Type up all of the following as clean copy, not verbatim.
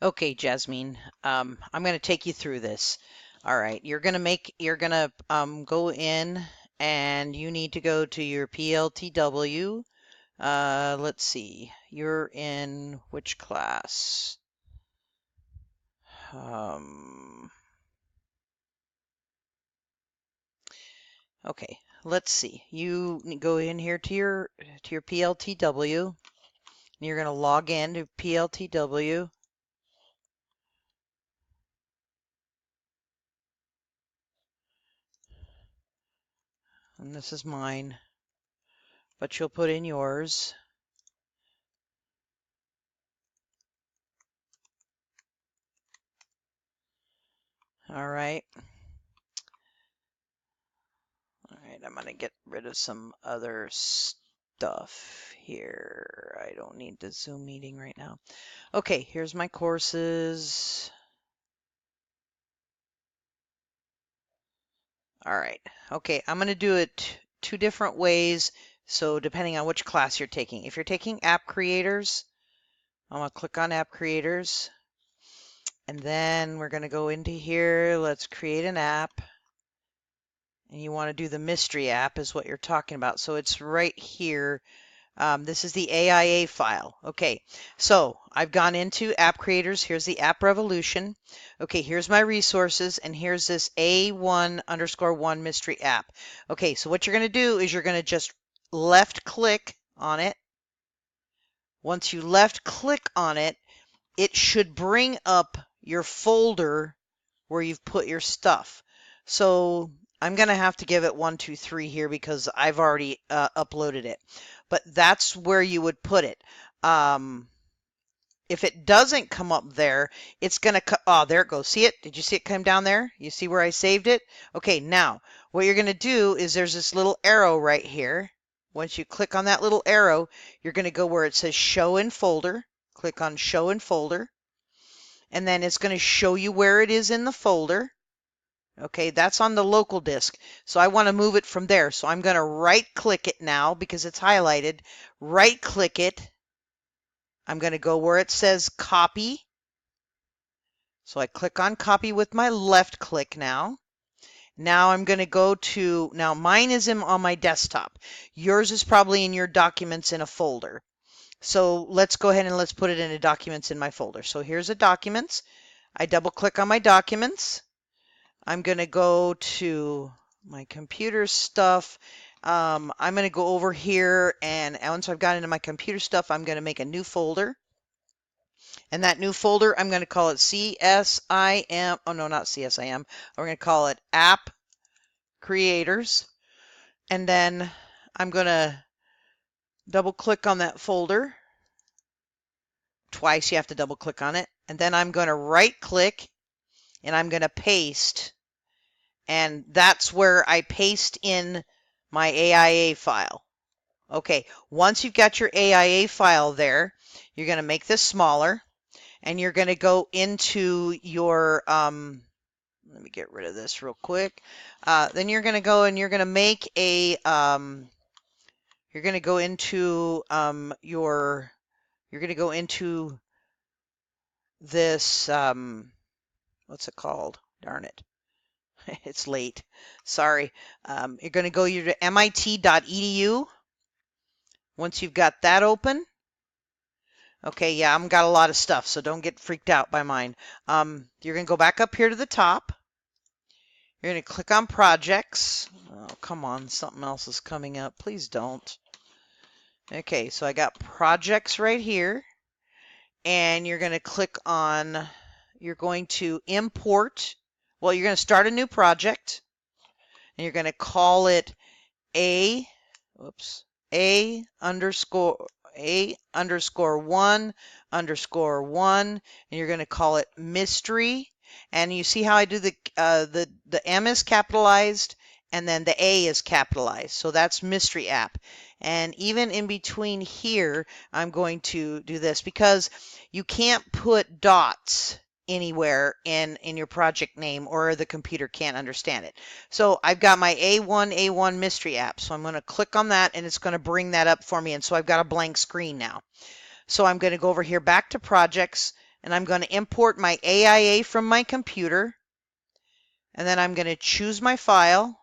Okay, Jasmine, I'm going to take you through this. All right, you're going to go in and you need to go to your PLTW. Let's see, you're in which class? Um, okay, let's see. Go in here to your PLTW. And you're going to log in to PLTW. And this is mine, but you'll put in yours. All right. All right, I'm going to get rid of some other stuff here. I don't need the Zoom meeting right now. Okay, here's my courses. All right. Okay, I'm going to do it two different ways. So depending on which class you're taking. If you're taking app creators, I'm going to click on app creators. And then we're going to go into here. Let's create an app. And you want to do the mystery app is what you're talking about. So it's right here. This is the AIA file. Okay, so I've gone into app creators. Here's the app revolution. Okay, here's my resources, and here's this A1_1 mystery app. Okay, so what you're going to do is you're going to just left click on it. Once you left click on it, it should bring up your folder where you've put your stuff. So I'm going to have to give it 1, 2, 3 here because I've already uploaded it. But that's where you would put it. If it doesn't come up there, it's going to, oh, there it goes. See it? Did you see it come down there? You see where I saved it? Okay, now what you're going to do is there's this little arrow right here. Once you click on that little arrow, you're going to go where it says show in folder. Click on show in folder. And then it's going to show you where it is in the folder. Okay, that's on the local disk. So I want to move it from there. So I'm going to right click it now because it's highlighted. Right click it. I'm going to go where it says copy. So I click on copy with my left click now. Now I'm going to go to, now mine is on my desktop. Yours is probably in your documents in a folder. So let's go ahead and let's put it in a documents in my folder. So here's a documents. I double click on my documents. I'm going to go to my computer stuff. I'm going to go over here, and once I've got into my computer stuff, I'm going to make a new folder. And that new folder, I'm going to call it CSIM. Oh, no, not CSIM. We're going to call it App Creators. And then I'm going to double click on that folder. Twice you have to double click on it. And then I'm going to right click, and I'm going to paste. And that's where I paste in my AIA file. Okay, once you've got your AIA file there, you're going to make this smaller, and you're going to go into your, let me get rid of this real quick. Then you're going to go and you're going to make a, you're going to go into you're going to go into this, what's it called? Darn it. It's late. Sorry. You're going to go to mit.edu. Once you've got that open, okay, yeah, I've got a lot of stuff, so don't get freaked out by mine. You're going to go back up here to the top. You're going to click on projects. Oh, come on, something else is coming up. Please don't. Okay, so I got projects right here, and you're going to click on, you're going to import. Well, you're going to start a new project, and you're going to call it A underscore 1_1, and you're going to call it mystery. And you see how I do the M is capitalized and then the A is capitalized. So that's mystery app. And even in between here, I'm going to do this because you can't put dots anywhere in your project name or the computer can't understand it. So I've got my A1 mystery app. So I'm going to click on that and it's going to bring that up for me. And so I've got a blank screen now. So I'm going to go over here back to projects and I'm going to import my AIA from my computer, and then I'm going to choose my file,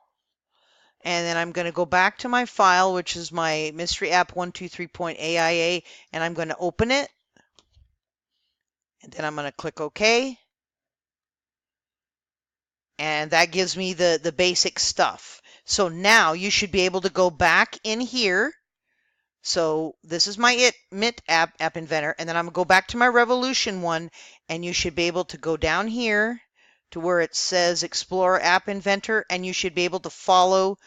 and then I'm going to go back to my file, which is my mystery app 123.aia, and I'm going to open it, and then I'm going to click OK, and that gives me the basic stuff. So now you should be able to go back in here. So this is my MIT app inventor, and then I'm gonna go back to my Revolution one, and you should be able to go down here to where it says Explore App Inventor, and you should be able to follow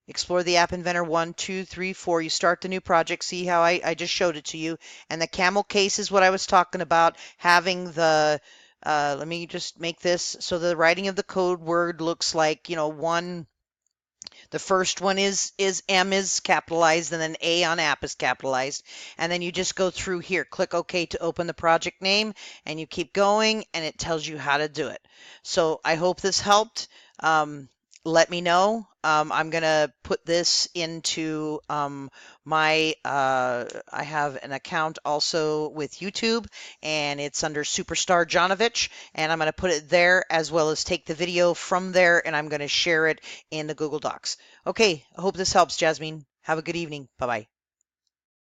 Explore the App Inventor 1, 2, 3, 4. You start the new project. See how I just showed it to you. And the camel case is what I was talking about, having the let me just make this so the writing of the code word looks like, one. The first one is M is capitalized, and then A on app is capitalized. And then you just go through here, click OK to open the project name, and you keep going, and it tells you how to do it. So I hope this helped. Let me know. I'm going to put this into I have an account also with YouTube, and it's under Superstar Jonovich, and I'm going to put it there as well as take the video from there, and I'm going to share it in the Google Docs. Okay, I hope this helps, Jasmine. Have a good evening. Bye-bye.